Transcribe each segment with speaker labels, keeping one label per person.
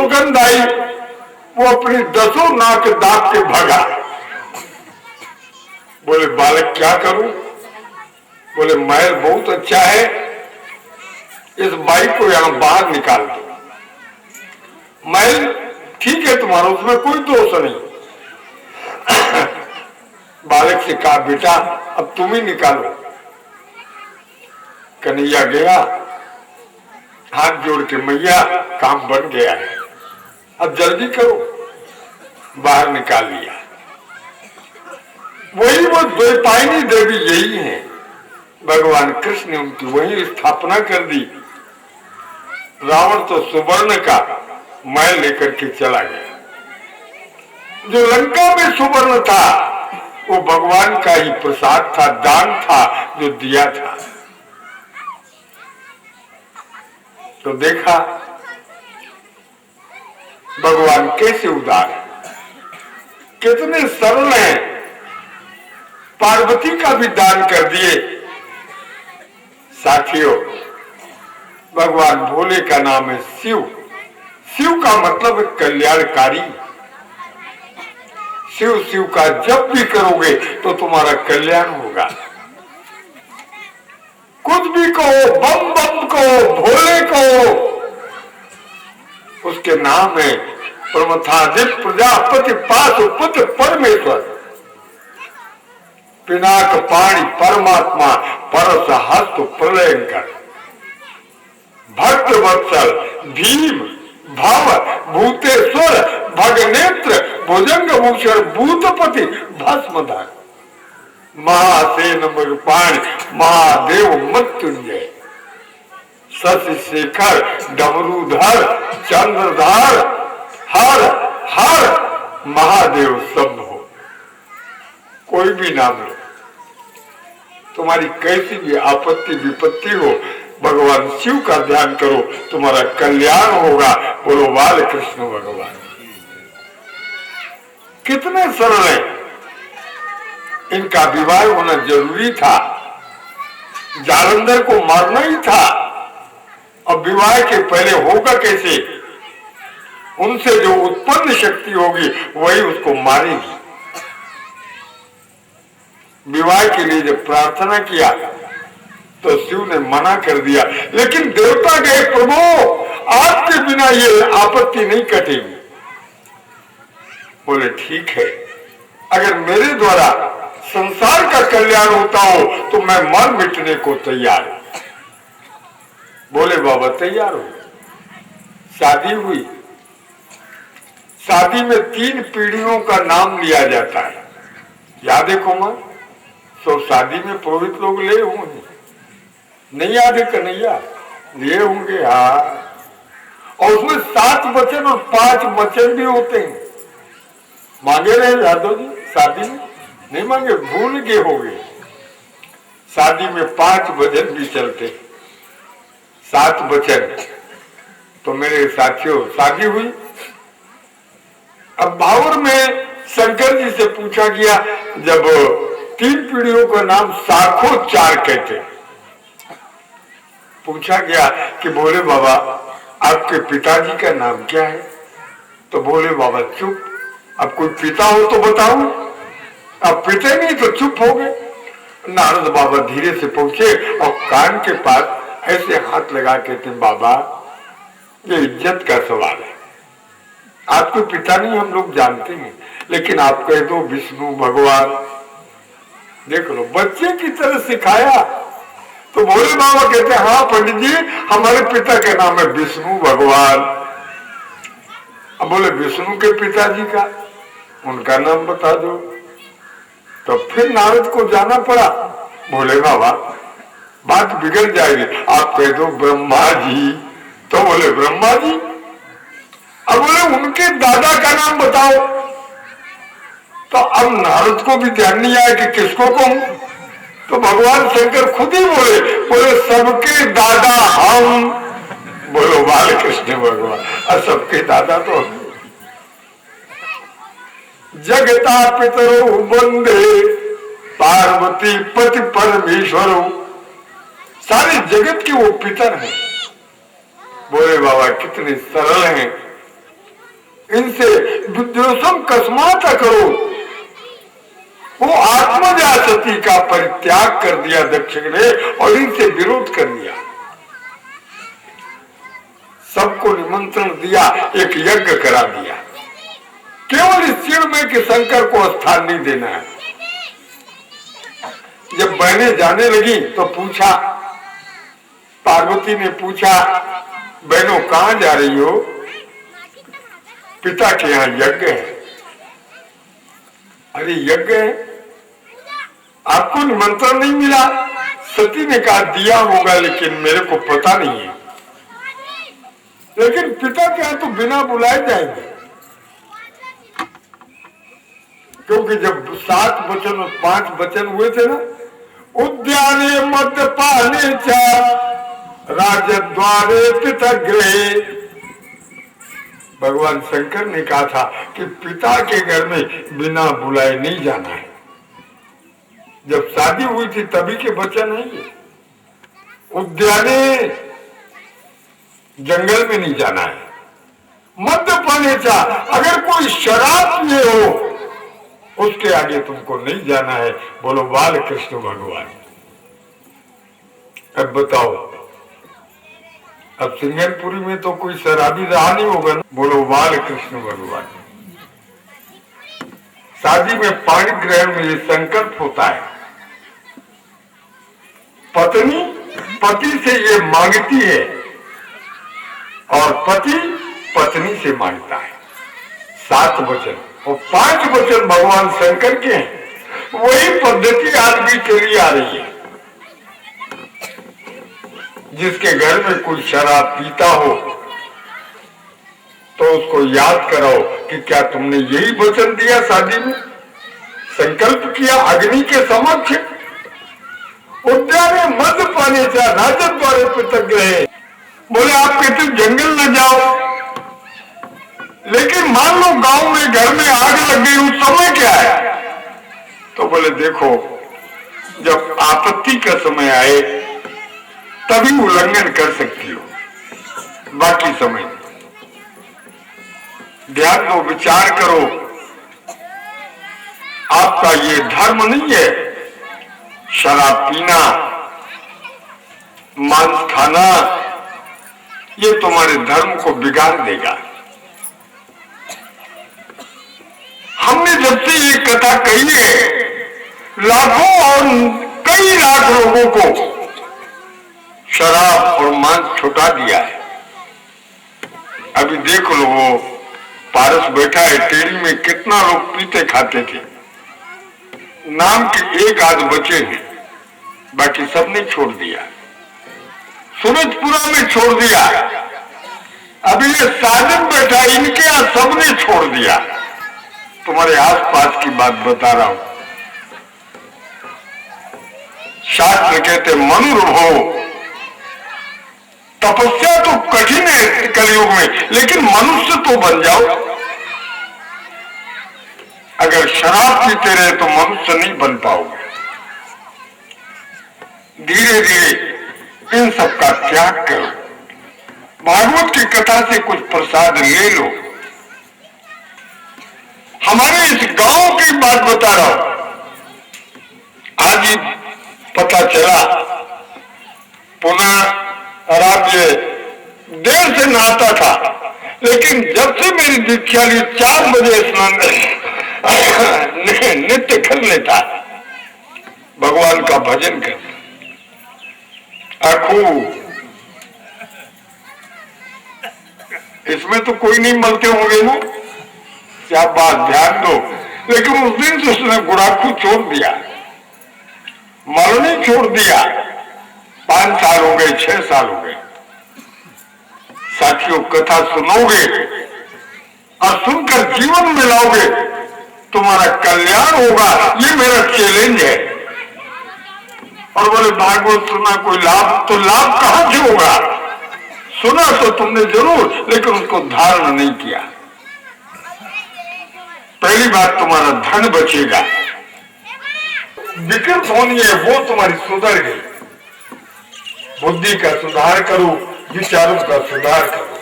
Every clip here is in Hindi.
Speaker 1: सुगंध आई, वो अपनी 10 नाक दाब के भागा। बोले बालक क्या करूं? बोले महल बहुत अच्छा है, इस बाई को यहां बाहर निकाल दो। महल ठीक है तुम्हारा, उसमें कोई दोष नहीं। बालक से कहा बेटा अब तुम ही निकालो। कन्हैया गया, हाथ जोड़ के मैया काम बन गया है, अब जल्दी करो। बाहर निकाल लिया। वही वो द्वैपायनी देवी यही है, भगवान कृष्ण ने उनकी वही स्थापना कर दी। रावण तो सुवर्ण का महल लेकर के चला गया। जो लंका में सुवर्ण था वो भगवान का ही प्रसाद था, दान था जो दिया था। तो देखा भगवान कैसे उदार है, कितने सरल हैं। पार्वती का भी दान कर दिए। साथियों, भगवान भोले का नाम है शिव। शिव का मतलब है कल्याणकारी। शिव शिव का जब भी करोगे तो तुम्हारा कल्याण होगा। कुछ भी कहो, बम बम कहो, भोले कहो, उसके नाम है प्रमथादित प्रजापति पाशुपत परमेश्वर, पिनाक पाणी परमात्मा, परस हस्त प्रलयंकर, भक्त वत्सल, भीम, भाव, भूतेश्वर, भगनेत्र, भुजंग भूषण, भूतपति, भस्मधर, महासेन मृपाण, महादेव मृत्युंजय, शशि शेखर, डमरूधर, चंद्रधार, हर हर महादेव शंभो। कोई भी नाम लो, तुम्हारी कैसी भी आपत्ति विपत्ति हो, भगवान शिव का ध्यान करो, तुम्हारा कल्याण होगा। बोलो बाल कृष्ण भगवान। कितने सरल हैं। इनका विवाह होना जरूरी था, जालंधर को मारना ही था। अब विवाह के पहले होगा कैसे? उनसे जो उत्पन्न शक्ति होगी वही उसको मारेगी। विवाह के लिए जब प्रार्थना किया तो शिव ने मना कर दिया, लेकिन देवता कहे प्रभु आपके बिना ये आपत्ति नहीं कटेगी। बोले ठीक है, अगर मेरे द्वारा संसार का कल्याण होता हो तो मैं मर मिटने को तैयार हूं। बोले बाबा तैयार हो। शादी हुई। शादी में 3 पीढ़ियों का नाम लिया जाता है, याद है कोमल? तो शादी में पुरोहित लोग ले होंगे, नहीं याद है कन्हैया? लिए होंगे। हाँ, और उसमें 7 वचन और 5 वचन भी होते हैं। मांगे रहे यादव जी शादी में? नहीं मांगे, भूल के हो गए। शादी में 5 वचन भी चलते, 7 वचन। तो मेरे साथियों शादी हुई। अब भावर में शंकर जी से पूछा गया, जब 3 पीढ़ियों का नाम साखो 4 कहते, पूछा गया कि भोले बाबा आपके पिताजी का नाम क्या है? तो भोले बाबा चुप। अब कोई पिता हो तो बताओ, अब पिते नहीं तो चुप हो गए। नारद बाबा धीरे से पहुंचे और कान के पास ऐसे हाथ लगा के थे, बाबा ये इज्जत का सवाल है, आपके पिता नहीं हम लोग जानते हैं, लेकिन आप कह दो विष्णु भगवान। देख लो, बच्चे की तरह सिखाया। तो भोले बाबा कहते हैं हाँ पंडित जी, हमारे पिता का नाम है विष्णु भगवान। अब बोले विष्णु के पिताजी का, उनका नाम बता दो। तो फिर नारद को जाना पड़ा। बोले बाबा बात बिगड़ जाएगी, आप कह दो ब्रह्मा जी। तो बोले ब्रह्मा जी। अब बोले उनके दादा का नाम बताओ। तो अब नारद को भी ध्यान नहीं आया कि किसको कहूं। तो भगवान शंकर खुद ही बोले सबके दादा हम। बोलो बाल कृष्ण भगवान, और सबके दादा तो हम। जगता पितरो वंदे पार्वती पति परमेश्वर, सारे जगत के वो पितर हैं। बोले बाबा कितने सरल हैं। इनसे विद्वेषम कस्मात करो। वो आत्मजा सती का परित्याग कर दिया दक्ष ने और इनसे विरोध कर दिया। सबको निमंत्रण दिया, एक यज्ञ करा दिया, केवल इस चिड़ में कि शंकर को स्थान नहीं देना है। जब बहनें जाने लगी तो पूछा, पार्वती ने पूछा, बहनों कहां जा रही हो? पिता के यहाँ यज्ञ है। अरे यज्ञ है, आपको निमंत्रण नहीं मिला? सती ने कहा दिया होगा लेकिन मेरे को पता नहीं है। लेकिन पिता के यहाँ तो बिना बुलाए जाएंगे, क्योंकि जब 7 वचन और 5 वचन हुए थे ना, उद्याने मद्यपाने च राजद्वारे पितगृहे, भगवान शंकर ने कहा था कि पिता के घर में बिना बुलाए नहीं जाना है। जब शादी हुई थी तभी के वचन है ये। उद्याने, जंगल में नहीं जाना है। मद्यपाने चा, अगर कोई शराब पिए हो उसके आगे तुमको नहीं जाना है। बोलो बाल कृष्ण भगवान। अब बताओ, अब सिंगनपुरी में तो कोई शराबी रहा नहीं होगा ना। बोलो बाल कृष्ण भगवान। शादी में पाणी ग्रहण में ये संकल्प होता है, पत्नी पति से ये मांगती है और पति पत्नी से मांगता है। 7 वचन और 5 वचन भगवान शंकर के हैं। वही पद्धति आज भी चली आ रही है। जिसके घर में कोई शराब पीता हो तो उसको याद कराओ कि क्या तुमने यही वचन दिया शादी में, संकल्प किया अग्नि के समक्ष। उद्याने मद्यपाने च राजद्वारे पितगृहे, बोले आप कहते जंगल न जाओ, लेकिन मान लो गांव में घर में आग लग गई, उस समय क्या है? तो बोले देखो, जब आपत्ति का समय आए तभी उल्लंघन कर सकती हो, बाकी समय ध्यान दो, विचार करो। आपका ये धर्म नहीं है शराब पीना, मांस खाना, ये तुम्हारे धर्म को बिगाड़ देगा। हमने जब से ये कथा कही है, लाखों और कई लाख लोगों को शराब और मांस छुटा दिया है। अभी देख लो, वो पारस बैठा है टेढ़ी में, कितना लोग पीते खाते थे, नाम के 1 आध बचे हैं, बाकी सबने छोड़ दिया। सूरजपुरा में छोड़ दिया। अभी ये साजन बैठा, इनके यहां सबने छोड़ दिया। तुम्हारे आसपास की बात बता रहा हूं। शास्त्र कहते मनुर्भव, तपस्या तो कठिन है कलयुग में, लेकिन मनुष्य तो बन जाओ। अगर शराब पीते रहे तो मनुष्य नहीं बन पाओगे। धीरे धीरे इन सब का त्याग करो। भागवत की कथा से कुछ प्रसाद ले लो। हमारे इस गांव की बात बता रहा हूं। आज ही पता चला, पुनः राज्य देर से नहाता था, लेकिन जब से मेरी दीक्षा ली 4 बजे स्नान नित्य कर लेता, भगवान का भजन कर। आखू इसमें तो कोई नहीं मलते होंगे ना, क्या बात, ध्यान दो। लेकिन उस दिन से उसने गुड़ाखू छोड़ दिया, मलनी छोड़ दिया। 5 साल हो गए, 6 साल हो गए। साथियों, कथा सुनोगे और सुनकर जीवन में लाओगे, तुम्हारा कल्याण होगा। ये मेरा चैलेंज है। और बोले भागवत सुना, कोई लाभ? तो लाभ कहां से होगा? सुना तो तुमने जरूर, लेकिन उसको धारण नहीं किया। पहली बात, तुम्हारा धन बचेगा। विकृत होनी है वो तुम्हारी सुधर गई। बुद्धि का सुधार करो, विचारों का सुधार करो।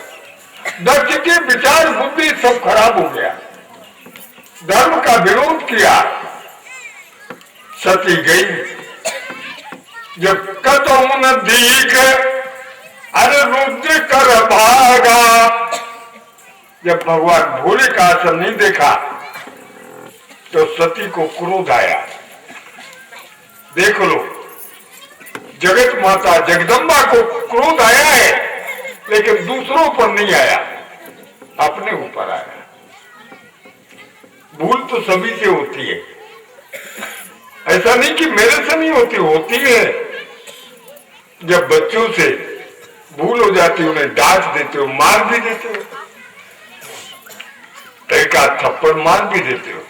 Speaker 1: दक्ष के विचार बुद्धि सब खराब सती गई। जब कदम न दीख अरे रुद्र कर भागा। जब भगवान भोले का आसन नहीं देखा तो सती को क्रोध आया। देख लो, जगत माता जगदम्बा को क्रोध आया है, लेकिन दूसरों पर नहीं आया, अपने ऊपर आया। भूल तो सभी से होती है, ऐसा नहीं कि मेरे से नहीं होती, होती है। जब बच्चों से भूल हो जाती है, उन्हें डांट देते हो, मार भी देते हो, एक आध थप्पड़ मार भी देते हो।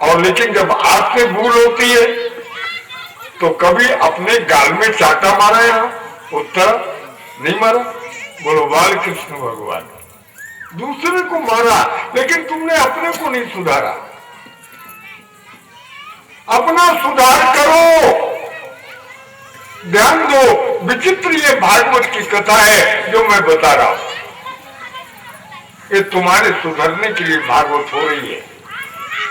Speaker 1: और लेकिन जब आपसे भूल होती है तो कभी अपने गाल में चाटा मारा या उत्तर नहीं मारा? बोलो बाल कृष्ण भगवान। दूसरे को मारा लेकिन तुमने अपने को नहीं सुधारा। अपना सुधार करो, ध्यान दो। विचित्र ये भागवत की कथा है जो मैं बता रहा हूं, ये तुम्हारे सुधरने के लिए भागवत हो रही है,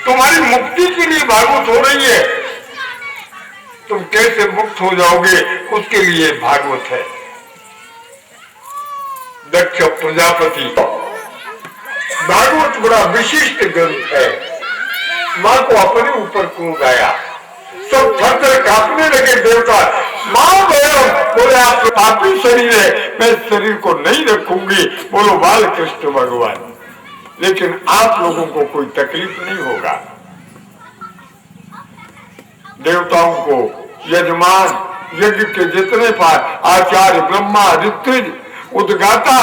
Speaker 1: तुम्हारी मुक्ति के लिए भागवत हो रही है। तुम कैसे मुक्त हो जाओगे उसके लिए भागवत है। दक्ष प्रजापति, भागवत बड़ा विशिष्ट ग्रंथ है। मां को अपने ऊपर क्रोध आया, सब थर कांपने लगे देवता। मां गया, बोले आप पापी शरीर है, मैं शरीर को नहीं रखूंगी। बोलो बाल कृष्ण भगवान। लेकिन आप लोगों को कोई तकलीफ नहीं होगा। देवताओं को यजमान यज्ञ के जितने पाठ, आचार्य ब्रह्मा ऋत्विज उद्गाता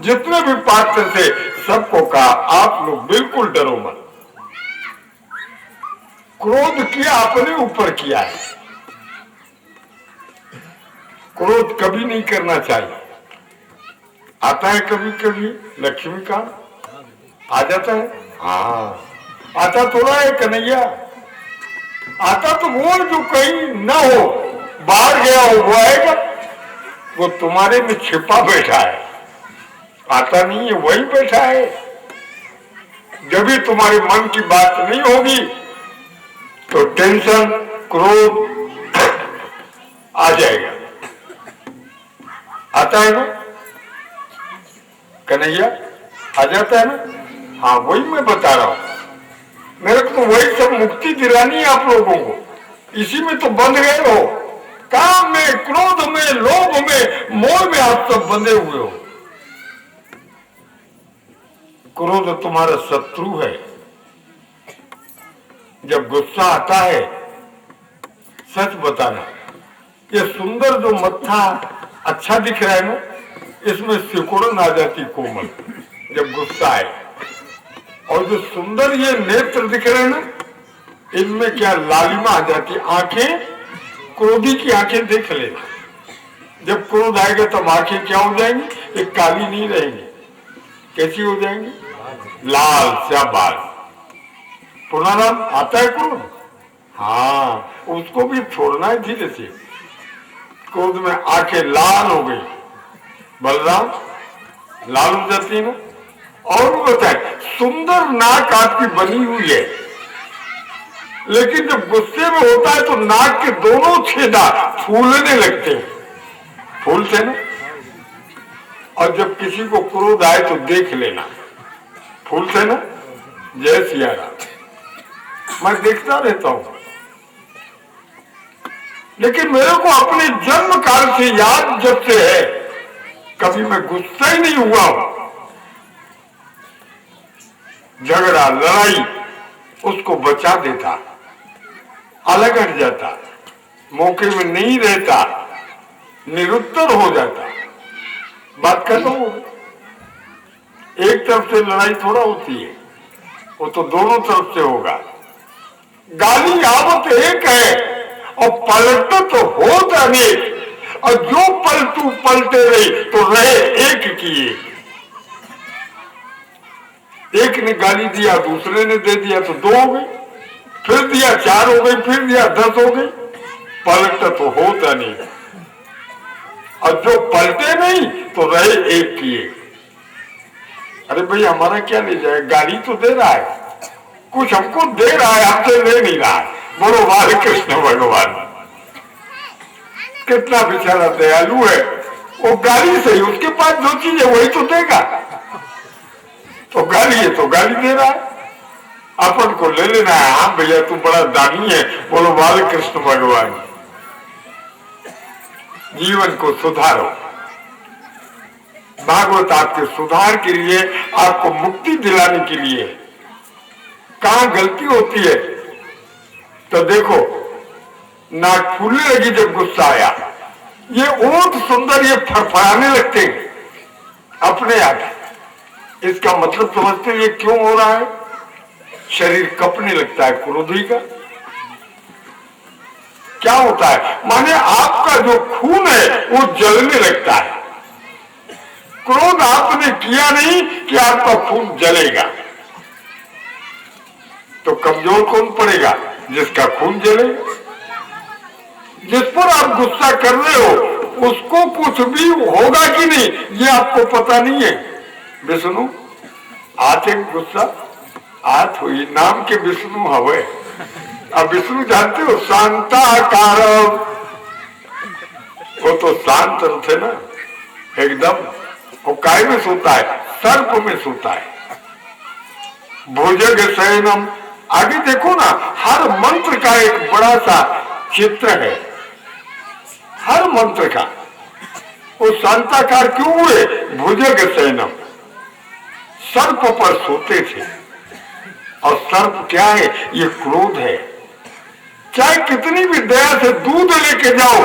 Speaker 1: जितने भी पात्र थे, सबको कहा आप लोग बिल्कुल डरो मत। क्रोध किया अपने ऊपर किया है, क्रोध कभी नहीं करना चाहिए। आता है कभी कभी लक्ष्मी का आ जाता है, हाँ आता थोड़ा है कन्हैया। आता तो वो जो कहीं न हो, बाहर गया हो वो आएगा, वो तुम्हारे में छिपा बैठा है, आता नहीं है, वही बैठा है। जब भी तुम्हारे मन की बात नहीं होगी तो टेंशन क्रोध आ जाएगा। आता है ना कन्हैया, आ जाता है ना? हाँ वही मैं बता रहा हूं। मेरे को तो वही सब मुक्ति दिलानी है आप लोगों को। इसी में तो बंध गए हो, काम में, क्रोध में, लोभ में, मोह में आप सब बंधे हुए हो। क्रोध तुम्हारा शत्रु है। जब गुस्सा आता है, सच बताना, ये सुंदर जो मत्था अच्छा दिख रहा है ना, इसमें सिकुड़न आ जाती कोमल जब गुस्सा आए। और जो सुंदर ये नेत्र दिख रहे हैं ना, इनमें क्या लालिमा आ जाती। आंखें, क्रोधी की आंखें देख लेना, जब क्रोध आएगा तब आंखें क्या हो जाएंगी? ये काली नहीं रहेंगी, कैसी हो जाएंगी? लाल। शाबाश। पुनराम आता है क्रोध, हाँ उसको भी छोड़ना है धीरे से। क्रोध में आंखें लाल हो गई, बलराम लाल हो जाती है ना। और बताए, सुंदर नाक आपकी बनी हुई है, लेकिन जब गुस्से में होता है तो नाक के दोनों छेदा फूलने लगते हैं, फूलते ना। और जब किसी को क्रोध आए तो देख लेना, फूलते ना। जय सिया राम। मैं देखता रहता हूं, लेकिन मेरे को अपने जन्म काल से याद जब से है, कभी मैं गुस्सा ही नहीं हुआ हूं। झगड़ा लड़ाई उसको बचा देता, अलग हट जाता, मौके में नहीं रहता, निरुत्तर हो जाता, बात खत्म हो गई। एक तरफ से लड़ाई थोड़ा होती है, वो तो दोनों तरफ से होगा। गाली आवत एक है और पलट तो होता अनेक, और जो पलटू पलटे रही तो रहे एक की एक ने गाली दिया, दूसरे ने दे दिया तो 2 हो गई, फिर दिया 4 हो गई, फिर दिया 10 हो गई। पलट तो होता नहीं, और जो पलटे नहीं तो रहे एक की एक। अरे भाई हमारा क्या ले जाए, गाली तो दे रहा है, कुछ हमको दे रहा है, हमसे ले नहीं रहा है। बोलो बाल कृष्ण भगवान, कितना बेचारा दयालु है। वो गाली सही, उसके पास जो चीज है वही तो देगा। तो गाली है तो गाली दे रहा है, अपन को ले लेना है। हाँ भैया तू बड़ा दानी है। बोलो बाल कृष्ण भगवान। जीवन को सुधारो। भागवत आपके सुधार के लिए, आपको मुक्ति दिलाने के लिए। कहां गलती होती है तो देखो, नाक फूलने लगी जब गुस्सा आया, ये ओठ सुंदर ये फड़फड़ाने लगते हैं अपने आप। इसका मतलब समझते ये क्यों हो रहा है? शरीर कपने लगता है क्रोधी का। क्या होता है? माने आपका जो खून है वो जलने लगता है। क्रोध आपने किया नहीं कि आपका खून जलेगा। तो कमजोर कौन पड़ेगा? जिसका खून जलेगा। जिस पर आप गुस्सा कर रहे हो उसको कुछ भी होगा कि नहीं ये आपको पता नहीं है। विष्णु आते गुस्सा आत हुई, नाम के विष्णु हवे। अब विष्णु जानते हो शांताकार, वो तो शांत थे ना एकदम। वो काय में सोता है? सर्प में सोता है। भुजग शयनम। आगे देखो ना, हर मंत्र का एक बड़ा सा चित्र है, हर मंत्र का। वो शांताकार क्यों हुए? भुजग शयनम, सर्प पर सोते थे। और सर्प क्या है? ये क्रोध है। चाहे कितनी भी दया से दूध लेके जाओ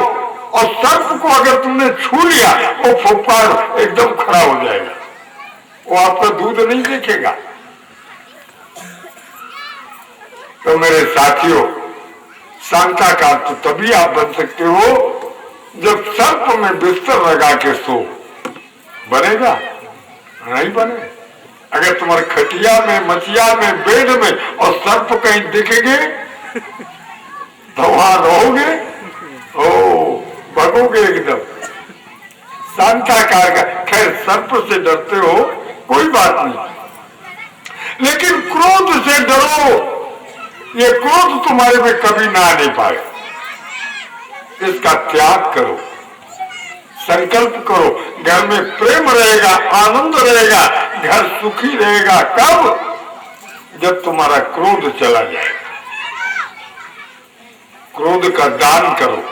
Speaker 1: और सर्प को अगर तुमने छू लिया वो फुफकार एकदम खड़ा हो जाएगा, वो आपका दूध नहीं देखेगा। तो मेरे साथियों, शांताकार तो तभी आप बन सकते हो जब सर्प में बिस्तर लगा के सो। बनेगा? नहीं बने। अगर तुम्हारे खटिया में, मचिया में, बेड में और सर्प कहीं दिखेंगे तो वहां रहोगे, ओ भगोगे एकदम। शांताकार का, खैर सर्प से डरते हो कोई बात नहीं, लेकिन क्रोध से डरो। ये क्रोध तुम्हारे में कभी ना आने पाए। इसका त्याग करो, संकल्प करो। घर में प्रेम रहेगा, आनंद रहेगा, घर सुखी रहेगा। कब? जब तुम्हारा क्रोध चला जाएगा। क्रोध का दान करो,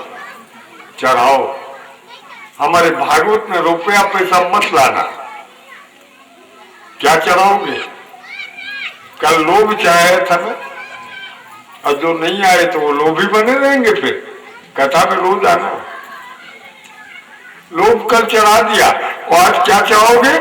Speaker 1: चढ़ाओ। हमारे भागवत में रुपया पैसा मत लाना। क्या चढ़ाओगे? कल लोभ चाहे था ना, और जो नहीं आए तो वो लोभी बने रहेंगे। फिर कथा में रोज आना। लोभ कल चढ़ा दिया और आज क्या चढ़ाओगे?